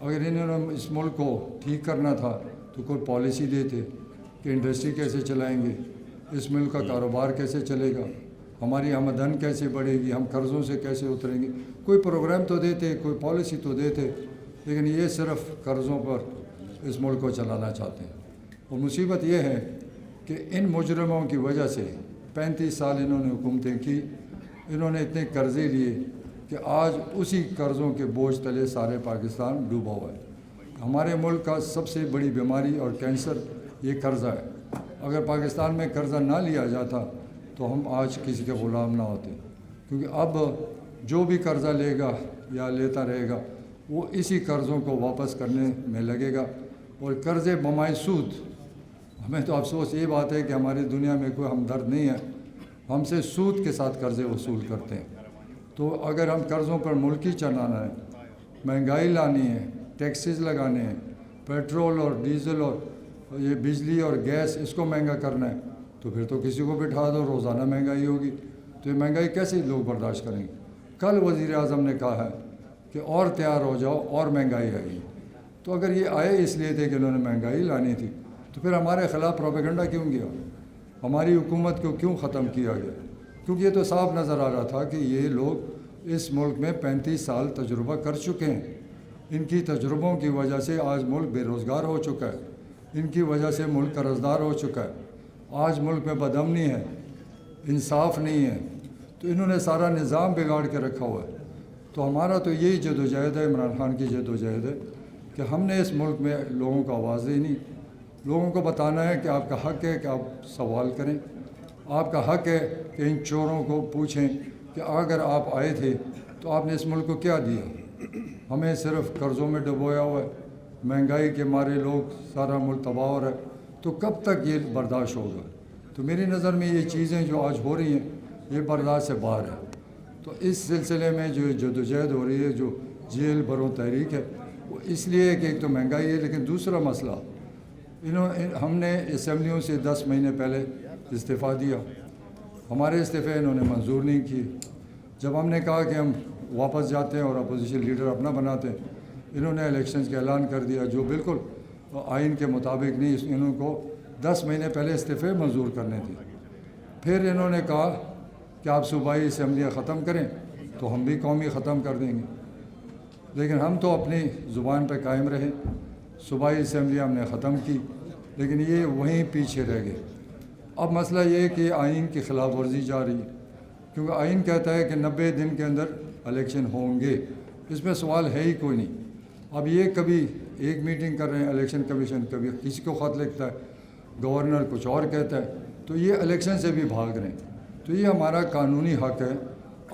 اگر انہوں اس ملک کو ٹھیک کرنا تھا تو کوئی پالیسی دیتے کہ انڈسٹری کیسے چلائیں گے، اس ملک کا کاروبار کیسے چلے گا، ہماری آمدن کیسے بڑھے گی، ہم قرضوں سے کیسے اتریں گے، کوئی پروگرام تو دیتے، کوئی پالیسی تو دیتے، لیکن یہ صرف قرضوں پر اس ملک کو چلانا چاہتے ہیں۔ اور مصیبت یہ ہے کہ ان مجرموں کی وجہ سے 35 سال انہوں نے حکومتیں کی، انہوں نے اتنے قرضے لیے کہ آج اسی قرضوں کے بوجھ تلے سارے پاکستان ڈوبا ہوا ہے۔ ہمارے ملک کا سب سے بڑی بیماری اور کینسر یہ قرضہ ہے۔ اگر پاکستان میں قرضہ نہ لیا جاتا تو ہم آج کسی کے غلام نہ ہوتے، کیونکہ اب جو بھی قرضہ لے گا یا لیتا رہے گا وہ اسی قرضوں کو واپس کرنے میں لگے گا، اور قرض بمائے سود۔ ہمیں تو افسوس یہ بات ہے کہ ہماری دنیا میں کوئی ہمدرد نہیں ہے، ہم سے سود کے ساتھ قرضے وصول کرتے ہیں۔ تو اگر ہم قرضوں پر ملکی چلانا ہے، مہنگائی لانی ہے، ٹیکسز لگانے ہیں، پیٹرول اور ڈیزل اور یہ بجلی اور گیس اس کو مہنگا کرنا ہے، تو پھر تو کسی کو بٹھا دو، روزانہ مہنگائی ہوگی، تو یہ مہنگائی کیسے لوگ برداشت کریں گے؟ کل وزیر اعظم نے کہا ہے کہ اور تیار ہو جاؤ اور مہنگائی آئے گی۔ تو اگر یہ آئے اس لیے تھے کہ انہوں نے مہنگائی لانی تھی، تو پھر ہمارے خلاف پروپیگنڈا کیوں کیا؟ ہماری حکومت کو کیوں ختم کیا گیا؟ کیونکہ یہ تو صاف نظر آ رہا تھا کہ یہ لوگ اس ملک میں 35 سال تجربہ کر چکے ہیں، ان کی تجربوں کی وجہ سے آج ملک بے روزگار ہو چکا ہے، ان کی وجہ سے ملک قرض دار ہو چکا ہے، آج ملک میں بدامنی ہے، انصاف نہیں ہے، تو انہوں نے سارا نظام بگاڑ کے رکھا ہوا ہے۔ تو ہمارا تو یہی جدوجہد ہے، عمران خان کی جدوجہد ہے کہ ہم نے اس ملک میں لوگوں کو آواز دینی، لوگوں کو بتانا ہے کہ آپ کا حق ہے کہ آپ سوال کریں، آپ کا حق ہے کہ ان چوروں کو پوچھیں کہ اگر آپ آئے تھے تو آپ نے اس ملک کو کیا دیا؟ ہمیں صرف قرضوں میں ڈبویا ہوا ہے، مہنگائی کے مارے لوگ سارا ملک تباہ ہو رہا ہے، تو کب تک یہ برداشت ہوگا؟ تو میری نظر میں یہ چیزیں جو آج ہو رہی ہیں یہ برداشت سے باہر ہے۔ تو اس سلسلے میں جو جدوجہد ہو رہی ہے، جو جیل بروں تحریک ہے، وہ اس لیے کہ ایک تو مہنگائی ہے، لیکن دوسرا مسئلہ ہم نے اسمبلیوں سے 10 مہینے پہلے استعفیٰ دیا، ہمارے استعفے انہوں نے منظور نہیں کیے۔ جب ہم نے کہا کہ ہم واپس جاتے ہیں اور اپوزیشن لیڈر اپنا بناتے ہیں، انہوں نے الیکشنز کا اعلان کر دیا جو بالکل آئین کے مطابق نہیں، انہوں کو 10 مہینے پہلے استعفے منظور کرنے تھے۔ پھر انہوں نے کہا کہ آپ صوبائی اسمبلیاں ختم کریں تو ہم بھی قومی ختم کر دیں گے، لیکن ہم تو اپنی زبان پہ قائم رہے، صوبائی اسمبلیاں ہم نے ختم کی، لیکن یہ وہیں پیچھے رہ گئے۔ اب مسئلہ یہ ہے کہ آئین کی خلاف ورزی جا رہی ہے، کیونکہ آئین کہتا ہے کہ 90 دن کے اندر الیکشن ہوں گے، اس میں سوال ہے ہی کوئی نہیں۔ اب یہ کبھی ایک میٹنگ کر رہے ہیں الیکشن کمیشن، کبھی کسی کو خط لکھتا ہے، گورنر کچھ اور کہتا ہے، تو یہ الیکشن سے بھی بھاگ رہے ہیں۔ تو یہ ہمارا قانونی حق ہے،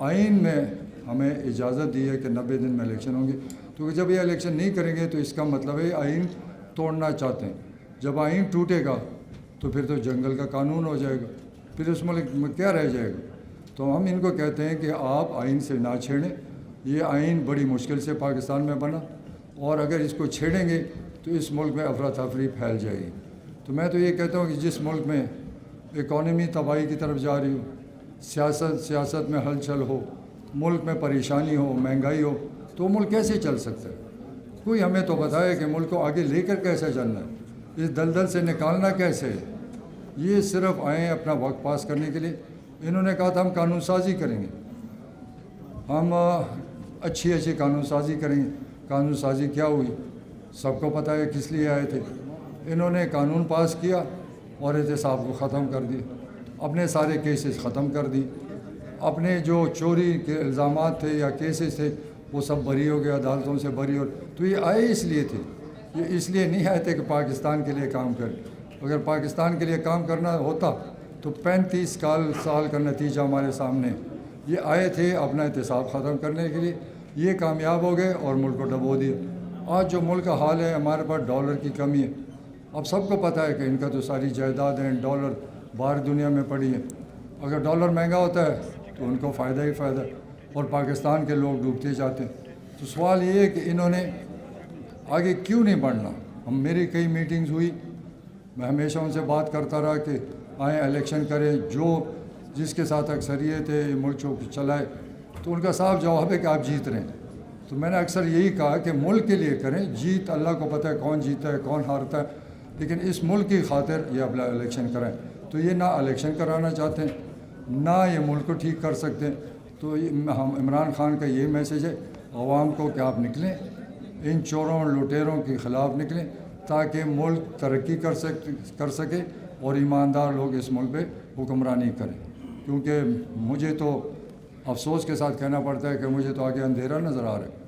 آئین میں ہمیں اجازت دی ہے کہ 90 دن میں الیکشن ہوں گے، تو جب یہ الیکشن نہیں کریں گے تو اس کا مطلب ہے آئین توڑنا چاہتے ہیں۔ جب آئین ٹوٹے گا تو پھر تو جنگل کا قانون ہو جائے گا، پھر اس ملک میں کیا رہ جائے گا؟ تو ہم ان کو کہتے ہیں کہ آپ آئین سے نہ چھیڑیں، یہ آئین بڑی مشکل سے پاکستان میں بنا، اور اگر اس کو چھیڑیں گے تو اس ملک میں افراتفری پھیل جائے گی۔ تو میں تو یہ کہتا ہوں کہ جس ملک میں اکانومی تباہی کی طرف جا رہی ہو، سیاست میں ہلچل ہو، ملک میں پریشانی ہو، مہنگائی ہو، تو ملک کیسے چل سکتا ہے؟ کوئی ہمیں تو بتائے کہ ملک کو آگے لے کر کیسے چلنا ہے، اس دلدل سے نکالنا کیسے ہے؟ یہ صرف آئے ہیں اپنا وقت پاس کرنے کے لیے۔ انہوں نے کہا تھا ہم قانون سازی کریں گے، ہم اچھی قانون سازی کریں گے۔ قانون سازی کیا ہوئی؟ سب کو پتہ ہے کس لیے آئے تھے۔ انہوں نے قانون پاس کیا اور احتساب کو ختم کر دیا، اپنے سارے کیسز ختم کر دی، اپنے جو چوری کے الزامات تھے یا کیسز تھے وہ سب بری ہو گیا، عدالتوں سے بری ہو۔ تو یہ آئے اس لیے تھے، یہ اس لیے نہیں آئے تھے کہ پاکستان کے لیے کام کریں۔ اگر پاکستان کے لیے کام کرنا ہوتا تو 35 سال کا نتیجہ ہمارے سامنے۔ یہ آئے تھے اپنا احتساب ختم کرنے کے لیے، یہ کامیاب ہو گئے اور ملک کو ڈبو دیا۔ آج جو ملک کا حال ہے، ہمارے پاس ڈالر کی کمی ہے۔ اب سب کو پتہ ہے کہ ان کا تو ساری جائیدادیں ڈالر باہر دنیا میں پڑی ہیں۔ اگر ڈالر مہنگا ہوتا ہے تو ان کو فائدہ ہی فائدہ، اور پاکستان کے لوگ ڈوبتے جاتے ہیں۔ تو سوال یہ ہے کہ انہوں نے آگے کیوں نہیں بڑھنا؟ میری کئی میٹنگز ہوئی، میں ہمیشہ ان سے بات کرتا رہا کہ آئیں الیکشن کریں، جس کے ساتھ اکثریت ہے ملک کو چلائے۔ تو ان کا صاف جواب ہے کہ آپ جیت رہے ہیں۔ تو میں نے اکثر یہی کہا کہ ملک کے لیے کریں، جیت اللہ کو پتہ ہے کون جیتا ہے کون ہارتا ہے، لیکن اس ملک کی خاطر یہ اپنا الیکشن کرائیں۔ تو یہ نہ الیکشن کرانا چاہتے ہیں، نہ یہ ملک کو ٹھیک کر سکتے ہیں۔ تو ہم عمران خان کا یہ میسیج ہے عوام کو کہ آپ نکلیں، ان چوروں لٹیروں کے خلاف نکلیں تاکہ ملک ترقی کر سکے اور ایماندار لوگ اس ملک پہ حکمرانی کریں۔ کیونکہ مجھے تو افسوس کے ساتھ کہنا پڑتا ہے کہ مجھے تو آگے اندھیرا نظر آ رہا ہے،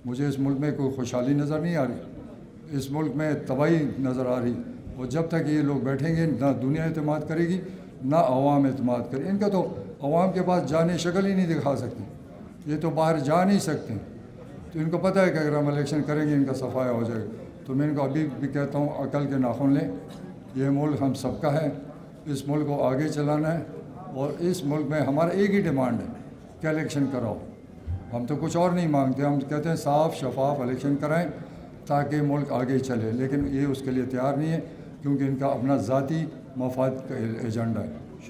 مجھے اس ملک میں کوئی خوشحالی نظر نہیں آ رہی، اس ملک میں تباہی نظر آ رہی، اور جب تک یہ لوگ بیٹھیں گے نہ دنیا اعتماد کرے گی نہ عوام اعتماد کرے۔ ان کا تو عوام کے پاس جانے شکل ہی نہیں دکھا سکتے، یہ تو باہر جا نہیں سکتے، تو ان کو پتہ ہے کہ اگر ہم الیکشن کریں گے ان کا صفایا ہو جائے گا۔ تو میں ان کو ابھی بھی کہتا ہوں عقل کے ناخن لیں، یہ ملک ہم سب کا ہے، اس ملک کو آگے چلانا ہے، اور اس ملک میں ہمارا ایک ہی ڈیمانڈ ہے کہ الیکشن کراؤ۔ ہم تو کچھ اور نہیں مانگتے، ہم کہتے ہیں صاف شفاف الیکشن کرائیں تاکہ ملک آگے چلے، لیکن یہ اس کے لیے تیار نہیں ہے کیونکہ ان کا اپنا ذاتی مفاد کا ایجنڈا ہے۔